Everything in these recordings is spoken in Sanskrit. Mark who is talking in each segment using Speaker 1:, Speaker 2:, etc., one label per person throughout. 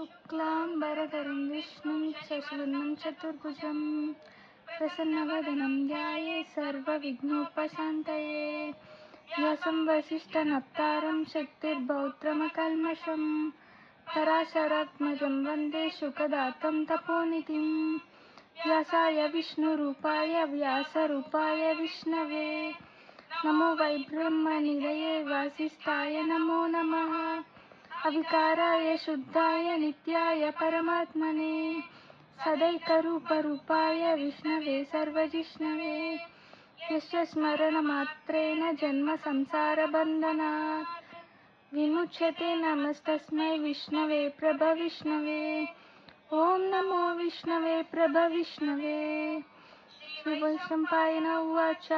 Speaker 1: शुक्लाम्बरधरं विष्णुं शशिवर्णं चतुर्भुजं प्रसन्नवदनं ध्याये सर्वविघ्नोपशान्तये व्यासं वसिष्ठनप्तारं शक्तिर्बौद्ध्रमकल्मषं पराशरात्मजं वन्दे शुकदातं तपोनिधिं व्यासाय विष्णुरूपाय व्यासरूपाय विष्णवे नमो वै ब्रह्मनिधये वासिष्ठाय नमो नमः अविकाराय शुद्धाय नित्याय परमात्मने सदैकरूपरूपाय विष्णवे सर्वजिष्णवे यस्य स्मरणमात्रेण जन्म संसारबन्धनात् विमुच्यते नमस्तस्मै विष्णवे प्रभविष्णवे ॐ नमो विष्णवे प्रभविष्णवे श्रीवैशम्पायन उवाच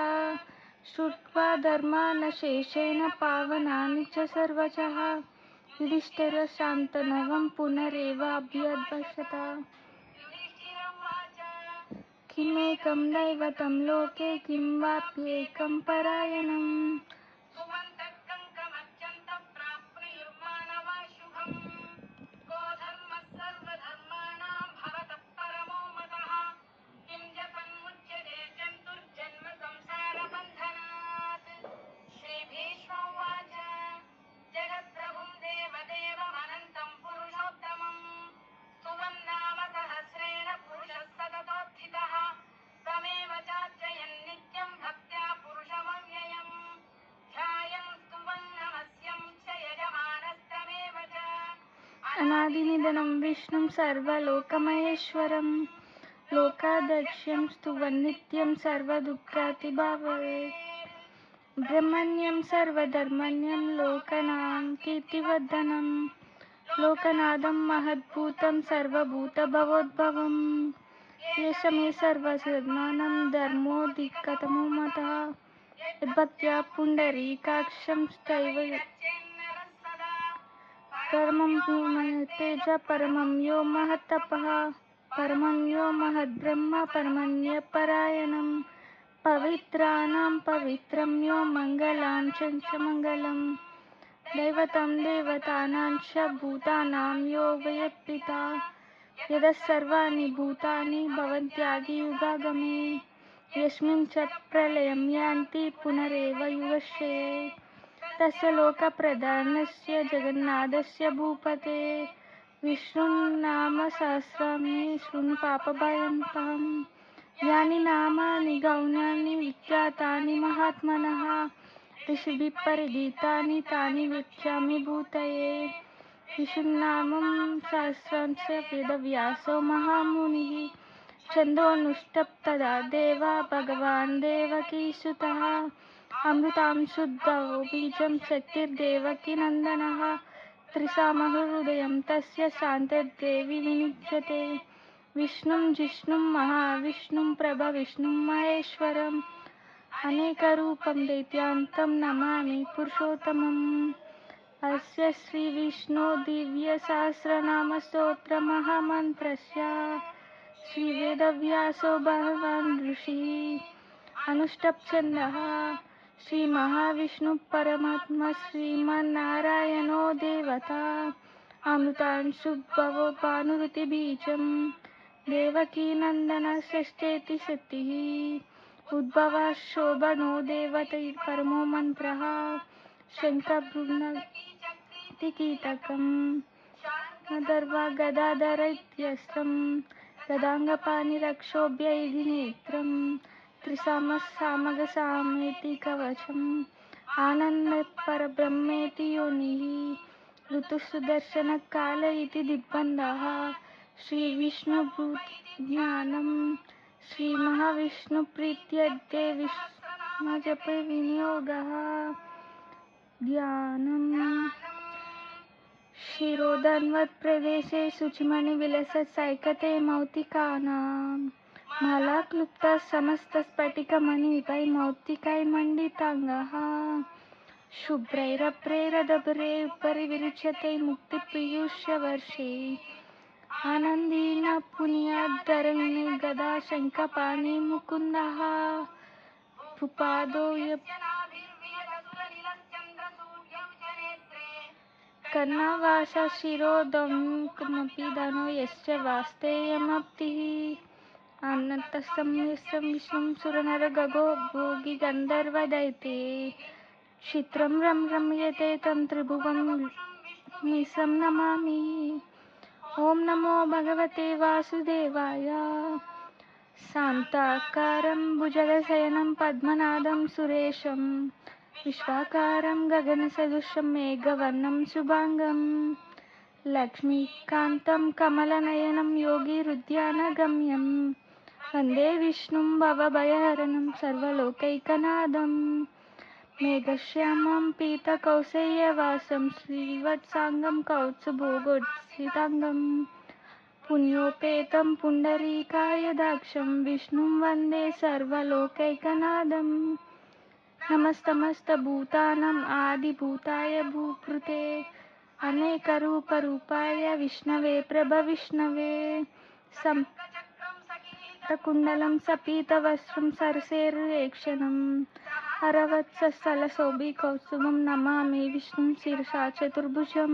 Speaker 1: श्रुत्वा धर्मानशेषेण पावनानि च सर्वशः युधिष्ठिरशान्तनवं पुनरेवाभ्यद्भषत किमेकं दैवतं लोके किं वाप्येकं परायणम् अनादिनिधनं विष्णुं सर्वलोकमहेश्वरं लोकाध्यक्षं स्तुवन्नित्यं सर्वदुःखातिभावये ब्रह्मण्यं सर्वधर्मण्यं लोकनां कीर्तिवर्धनं लोकनाथं महद्भूतं सर्वभूतभवोद्भवं एष मे सर्वसद्मानं धर्मोऽधिकतमो मतः यद्भक्त्या पुण्डरीकाक्षं स्तैव परमं तेज परमं यो महत्तपः परमं यो महद्ब्रह्म परमन्यपरायणं पवित्राणां पवित्रं यो मङ्गलां च मङ्गलं दैवतं देवतानां च भूतानां यो वयप्पिता यतः सर्वाणि भूतानि भवन्त्यादियुगागमे यस्मिन् च प्रलयं यान्ति पुनरेव युगक्षये तस्य लोकप्रधानस्य जगन्नाथस्य भूपते विष्णुनामसहस्राणि शृणु पापभयं यानि नामानि गौणानि विख्यातानि महात्मनः ऋषिभिः परिगीतानि तानि वक्ष्यामि भूतये विष्णुनामं सहस्रंश वेदव्यासो महामुनिः छन्दोनुष्टप्तदा देवा भगवान् देवकीसुतः अमृतांशुद्धौ बीजं शक्तिर्देवकीनन्दनः त्रिसामहृदयं तस्य शान्तदेवी विनिज्यते विष्णुं जिष्णुं महाविष्णुं प्रभविष्णुं महेश्वरम् अनेकरूपं दैत्यान्तं नमामि पुरुषोत्तमम् अस्य श्रीविष्णो दिव्यसहस्रनामस्तोत्रमहामन्त्रस्य श्रीवेदव्यासो भगवान् ऋषिः अनुष्टप्छन्दः श्रीमहाविष्णु परमात्मा श्रीमन्नारायणो देवता अमृतांशुभवो भानुरुतिबीजं देवकीनन्दन षष्ठेति शक्तिः उद्भवः शोभनो देवतैर्परमो मन्त्रः शङ्खभ्रुनतिकीटकम् अदर्वा गदाधर इत्यस्त्रं गदाङ्गपाणिरक्षोभ्यैर्नेत्रं त्रिसामसामगसामेति कवचम् आनन्दपरब्रह्मेति योनिः ऋतुसुदर्शनकाल इति दिग्बन्धः श्रीविष्णुभूतज्ञानं श्रीमहाविष्णुप्रीत्यर्थे विष्णुजपविनियोगः ध्यानम् शिरोधन्वत्प्रदेशे शुचिमणिविलसत्सैकते मौक्तिकानां मालाक्लुप्तः समस्तस्फटिकमणिपै मौक्तिकैर्मण्डिताङ्गः शुभ्रैरभ्रैरदभ्रे उपरि विरुच्यते मुक्तिपीयूषवर्षे आनन्दीन पुनीयाद्धरणे गदा शङ्खपाणि मुकुन्दः भूपादो कर्णवास शिरोदङ्कमपि धनो यश्च वास्तेयमप्तिः अनन्तस्तं यस्तं विष्णुं सुरनरगगो भोगी गन्धर्वदैते क्षित्रं रम्यते तं त्रिभुवं मिसं नमामि। ॐ नमो भगवते वासुदेवाय। शान्ताकारं भुजगशयनं पद्मनाभं सुरेशं विश्वाकारं गगनसदृशं मेघवर्णं शुभांगं लक्ष्मीकान्तं कमलनयनं योगिहृद्यानगम्यं वन्दे विष्णुं भवभयहरणं सर्वलोकैकनाथं मेघश्यामं पीतकौसल्यवासं श्रीवत्सांगं कौत्सभोगोत्सितांगं पुण्योपेतं पुण्डरीकायदाक्षं विष्णुं वन्दे सर्वलोकैकनाथं नमस्तमस्तभूतानाम् आदिभूताय भूकृते अनेकरूपरूपाय विष्णवे प्रभविष्णवे कुण्डलं सपीतवस्त्रं सरसेरुलेक्षणं हरवत्सस्थलशोभिकौस्तुभं नमामि विष्णुं शिरसा चतुर्भुजं